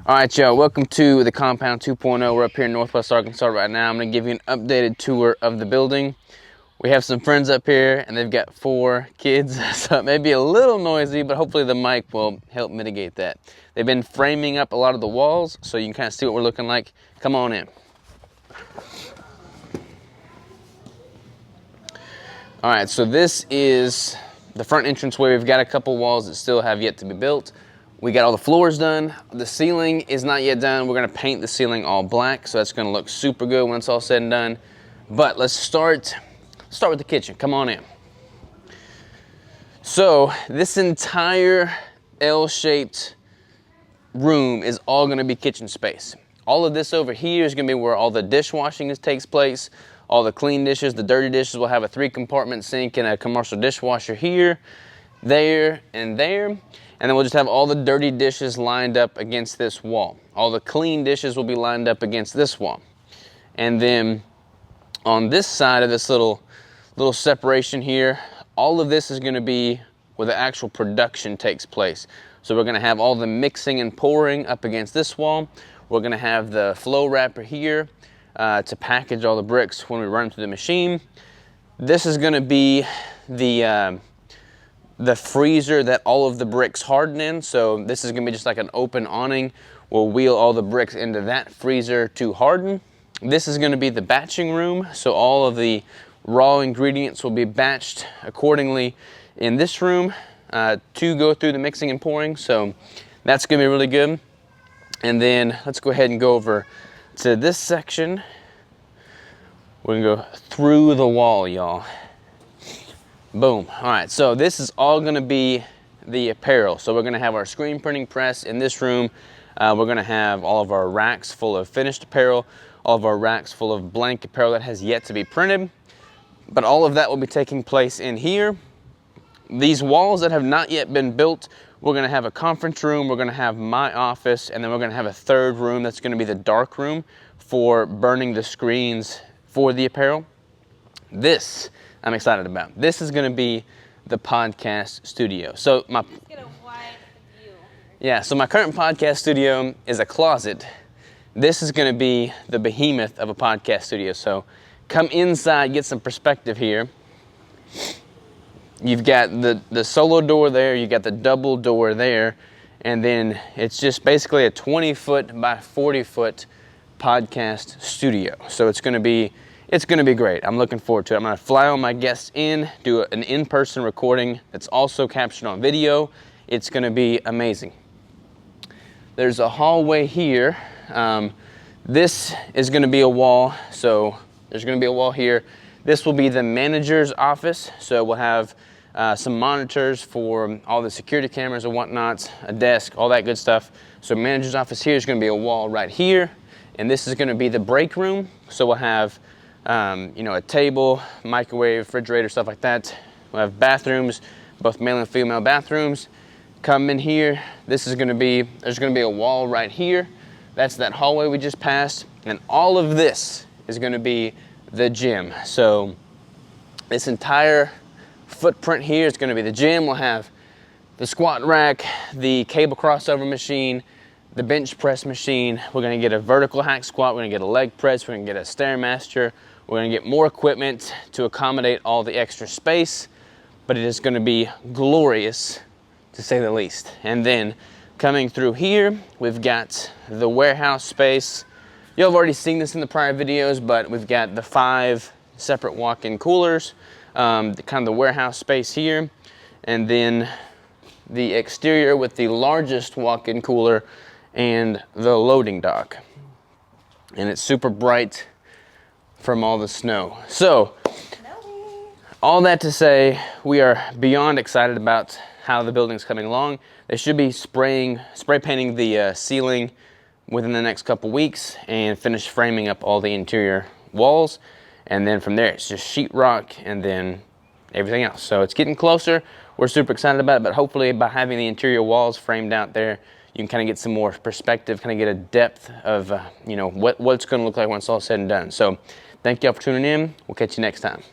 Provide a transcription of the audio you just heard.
All right, y'all, welcome to the Compound 2.0. We're up here in Northwest Arkansas right now. I'm gonna give you an updated tour of the building. We have some friends up here and they've got 4 kids, so it may be a little noisy, but hopefully the mic will help mitigate that. They've been framing up a lot of the walls, so you can kind of see what we're looking like. Come on in. All right, so this is the front entranceway. We've got a couple walls that still have yet to be built. We got all the floors done. The ceiling is not yet done. We're gonna paint the ceiling all black, so that's gonna look super good when it's all said and done. But let's start with the kitchen. Come on in. So this entire L-shaped room is all gonna be kitchen space. All of this over here is gonna be where all the dishwashing takes place. All the clean dishes, the dirty dishes will have a 3-compartment sink and a commercial dishwasher here, there, and there. And then we'll just have all the dirty dishes lined up against this wall. All the clean dishes will be lined up against this wall. And then on this side of this little separation here, all of this is gonna be where the actual production takes place. So we're gonna have all the mixing and pouring up against this wall. We're gonna have the flow wrapper here to package all the bricks when we run them through the machine. This is gonna be the freezer that all of the bricks harden in. So this is gonna be just like an open awning. We'll wheel all the bricks into that freezer to harden. This is gonna be the batching room. So all of the raw ingredients will be batched accordingly in this room to go through the mixing and pouring. So that's gonna be really good. And then let's go ahead and go over to this section. We're gonna go through the wall, y'all. Boom. All right, so this is all gonna be the apparel. So we're gonna have our screen printing press in this room. We're gonna have all of our racks full of finished apparel, all of our racks full of blank apparel that has yet to be printed. But all of that will be taking place in here. These walls that have not yet been built, we're gonna have a conference room, we're gonna have my office, and then we're gonna have a third room that's gonna be the dark room for burning the screens for the apparel. This I'm excited about. This is gonna be the podcast studio. So my so my current podcast studio is a closet. This is gonna be the behemoth of a podcast studio. So come inside, get some perspective here. You've got the solo door there, you got the double door there, and then it's just basically a 20-foot by 40-foot podcast studio. So it's gonna be great. I'm looking forward to it. I'm gonna fly all my guests in, do an in-person recording that's also captured on video. It's gonna be amazing. There's a hallway here. This is gonna be a wall, so there's gonna be a wall here. This will be the manager's office, so we'll have some monitors for all the security cameras and whatnot, a desk, all that good stuff. So manager's office here is gonna be a wall right here, and this is gonna be the break room. So we'll have a table, microwave, refrigerator, stuff like that. We'll have bathrooms, both male and female bathrooms. Come in here, there's gonna be a wall right here. That's that hallway we just passed. And all of this is gonna be the gym. So this entire footprint here is gonna be the gym. We'll have the squat rack, the cable crossover machine, the bench press machine. We're gonna get a vertical hack squat, we're gonna get a leg press, we're gonna get a Stairmaster. We're gonna get more equipment to accommodate all the extra space, but it is gonna be glorious to say the least. And then coming through here, we've got the warehouse space. You'll have already seen this in the prior videos, but we've got the 5 separate walk-in coolers, kind of the warehouse space here, and then the exterior with the largest walk-in cooler and the loading dock. And it's super bright from all the snow. So all that to say, we are beyond excited about how the building's coming along. They should be spray painting the ceiling within the next couple weeks and finish framing up all the interior walls. And then from there, it's just sheetrock and then everything else. So it's getting closer. We're super excited about it, but hopefully by having the interior walls framed out there, you can kind of get some more perspective, kind of get a depth of, you know, what it's going to look like once all said and done. So thank y'all for tuning in. We'll catch you next time.